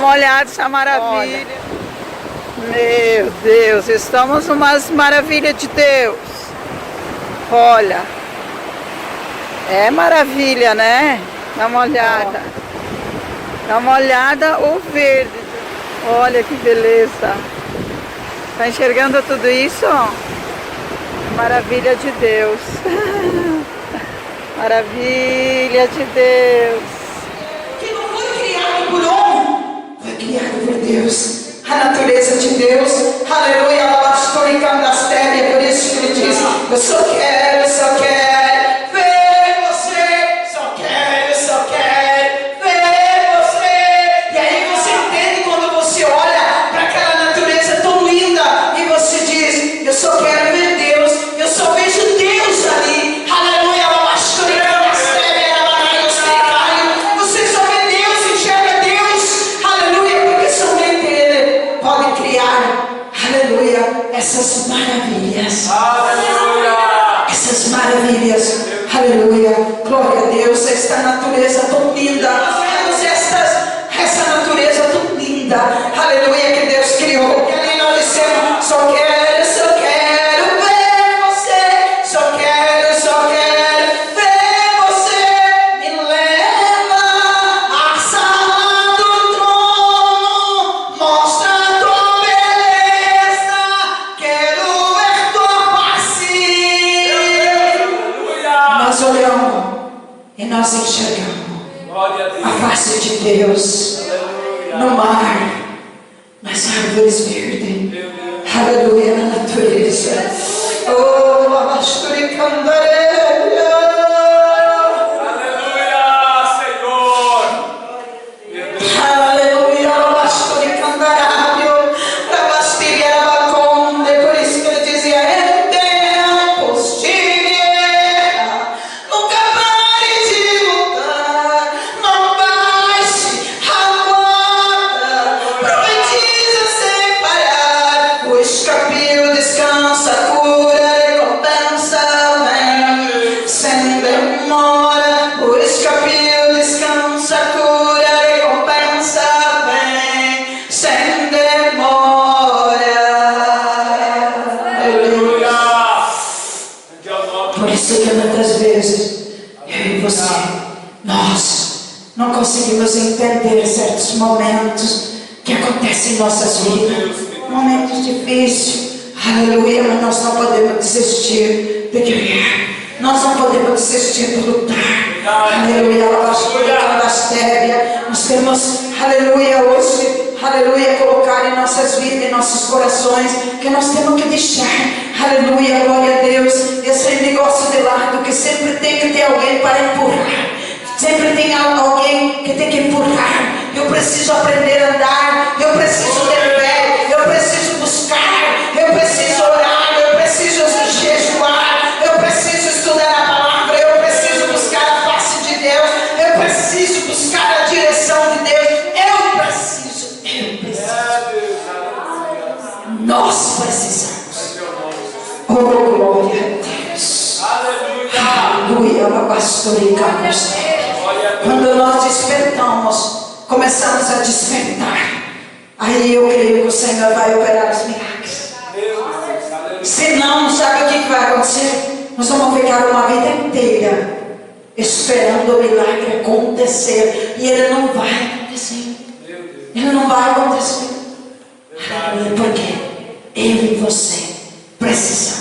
uma olhada essa maravilha. Meu Deus, estamos numas maravilhas de Deus. Olha. É maravilha, né? Dá uma olhada. Dá uma olhada o verde. Olha que beleza. Tá enxergando tudo isso? Maravilha de Deus. Maravilha de Deus. Que não foi criado por homem, foi criado por Deus. A natureza de Deus. Aleluia. Pastor e Cantem, por isso que ele diz: eu só quero ver você. Só quero ver você. E aí você entende quando você olha para aquela natureza tão linda e você diz: eu só quero ver Deus. Eu só vejo Deus ali. Aleluia. Pastor e Cantem, você só vê Deus, enxerga Deus. Aleluia. Porque somente Ele pode criar. Aleluia. Essas maravilhas. Aleluia. Essas maravilhas. Aleluia. Glória a Deus. Esta natureza tão linda. Essa natureza tão linda. Aleluia. Que Deus criou. E ali nós dissemos: só quero ver você. Só quero ver você. Me leva à sala do trono. Mostra a tua beleza. Quero ver tua face. Nós olhamos e nós enxergamos Glória a Deus. a face de Deus no mar, nas árvores verdes. Aleluia, na natureza. Oh, a pastora cantareira. Aleluia, Senhor. Meu Deus. Aleluia, a pastora cantareira. Trabastiria baconde. Por isso que ele dizia: em tempos de guerra, nunca pare de lutar. Não baixe a guarda. Profetiza sem parar. O escarpio descansa, cura, recompensa vem sem demora. O escarpio descansa, cura, recompensa vem sem demora. Aleluia. Que é o nome. Por isso que muitas vezes eu e você, nós não conseguimos entender certos momentos que acontecem em nossas vidas, momentos difíceis. Aleluia, mas nós não podemos desistir de guerrear, nós não podemos desistir de lutar. Aleluia, nós temos, aleluia, hoje, aleluia, colocar em nossas vidas, em nossos corações, que nós temos que deixar, aleluia, glória a Deus, esse negócio de lado, que sempre tem que ter alguém para empurrar, sempre tem alguém que tem que empurrar. Eu preciso aprender a andar, eu preciso ter fé, eu preciso buscar, eu preciso orar, eu preciso jejuar, eu preciso estudar a palavra, eu preciso buscar a face de Deus, eu preciso buscar a direção de Deus, eu preciso. Nós precisamos. Oh, glória a Deus. Aleluia, pastor e Cantem. Quando nós despertamos, começamos a despertar, aí eu creio que o Senhor vai operar os milagres. Se não, sabe o que vai acontecer? Nós vamos ficar uma vida inteira esperando o milagre acontecer, e ele não vai acontecer. Ele não vai acontecer. Porque eu e você precisamos